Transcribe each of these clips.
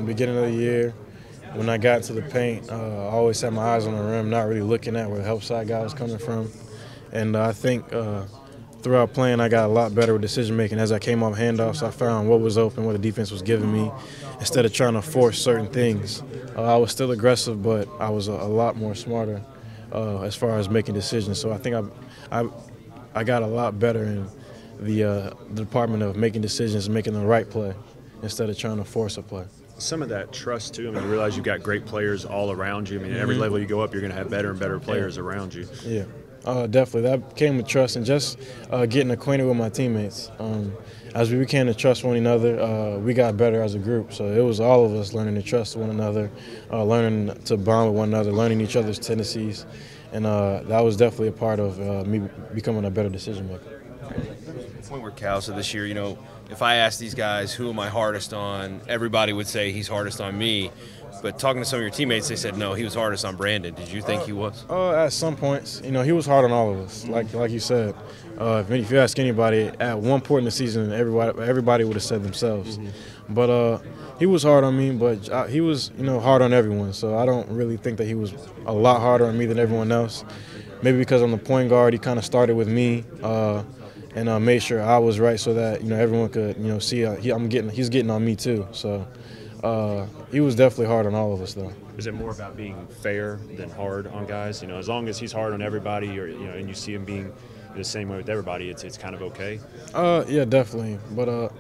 Beginning of the year, when I got to the paint, I always had my eyes on the rim, not really looking at where the help side guy was coming from. And I think throughout playing, I got a lot better with decision making. As I came off handoffs, I found what was open, what the defense was giving me, instead of trying to force certain things. I was still aggressive, but I was a lot more smarter as far as making decisions. So I think I got a lot better in the department of making decisions and making the right play instead of trying to force a play. Some of that trust too. I mean, you realize you've got great players all around you. I mean, every level you go up, you're going to have better and better players around you. Yeah, definitely. That came with trust and just getting acquainted with my teammates. As we became to trust one another, we got better as a group. So it was all of us learning to trust one another, learning to bond with one another, learning each other's tendencies, and that was definitely a part of me becoming a better decision maker. The point where Cal said this year, if I asked these guys who am I hardest on, everybody would say he's hardest on me. But talking to some of your teammates, they said no, he was hardest on Brandon. Did you think he was? At some points, he was hard on all of us. Like you said, if you ask anybody at one point in the season, everybody would have said themselves. Mm-hmm. But he was hard on me, but he was hard on everyone. So I don't really think that he was a lot harder on me than everyone else. Maybe because I'm the point guard, he kind of started with me. And made sure I was right so that everyone could see he's getting on me too. So he was definitely hard on all of us though. Is it more about being fair than hard on guys? As long as he's hard on everybody, or and you see him being the same way with everybody, it's kind of okay. Yeah, definitely. But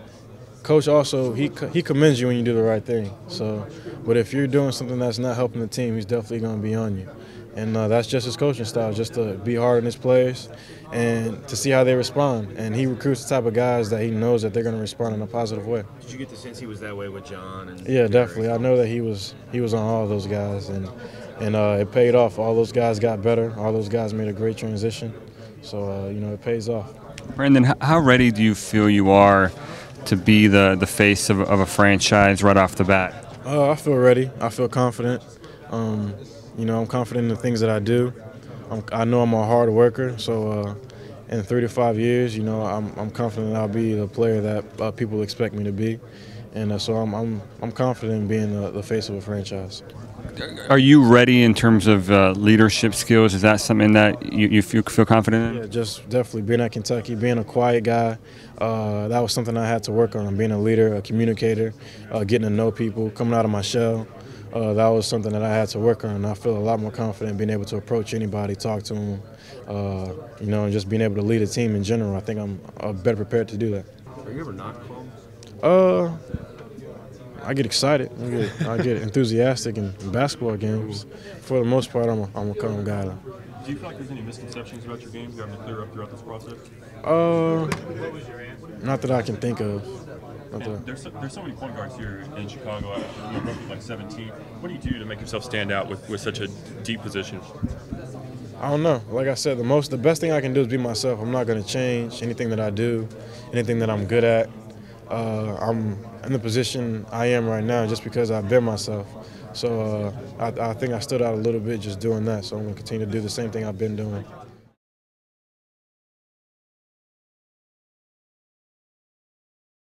coach also he commends you when you do the right thing. So, but if you're doing something that's not helping the team, he's definitely going to be on you. And that's just his coaching style, just to be hard on his players and to see how they respond. And he recruits the type of guys that he knows that they're going to respond in a positive way. Did you get the sense he was that way with John? And yeah, definitely. I know that he was on all of those guys, and it paid off. All those guys got better. All those guys made a great transition. So, it pays off. Brandon, how ready do you feel you are to be the face of a franchise right off the bat? I feel ready. I feel confident. I'm confident in the things that I do. I know I'm a hard worker, so in 3 to 5 years, I'm confident I'll be the player that people expect me to be, and so I'm confident in being the face of a franchise. Are you ready in terms of leadership skills? Is that something that you feel confident in? Yeah, just definitely being at Kentucky, being a quiet guy. That was something I had to work on. Being a leader, a communicator, getting to know people, coming out of my shell. That was something that I had to work on. I feel a lot more confident being able to approach anybody, talk to them, and just being able to lead a team in general. I think I'm better prepared to do that. Are you ever not calm? I get excited. I get enthusiastic in basketball games. For the most part, I'm a calm guy. Do you feel like there's any misconceptions about your game you're having to clear up throughout this process? Not that I can think of. There's so many point guards here in Chicago. Roughly like 17. What do you do to make yourself stand out with such a deep position? I don't know. Like I said, the best thing I can do is be myself. I'm not going to change anything that I do, anything that I'm good at. I'm in the position I am right now just because I've been myself. So I think I stood out a little bit just doing that. So I'm going to continue to do the same thing I've been doing.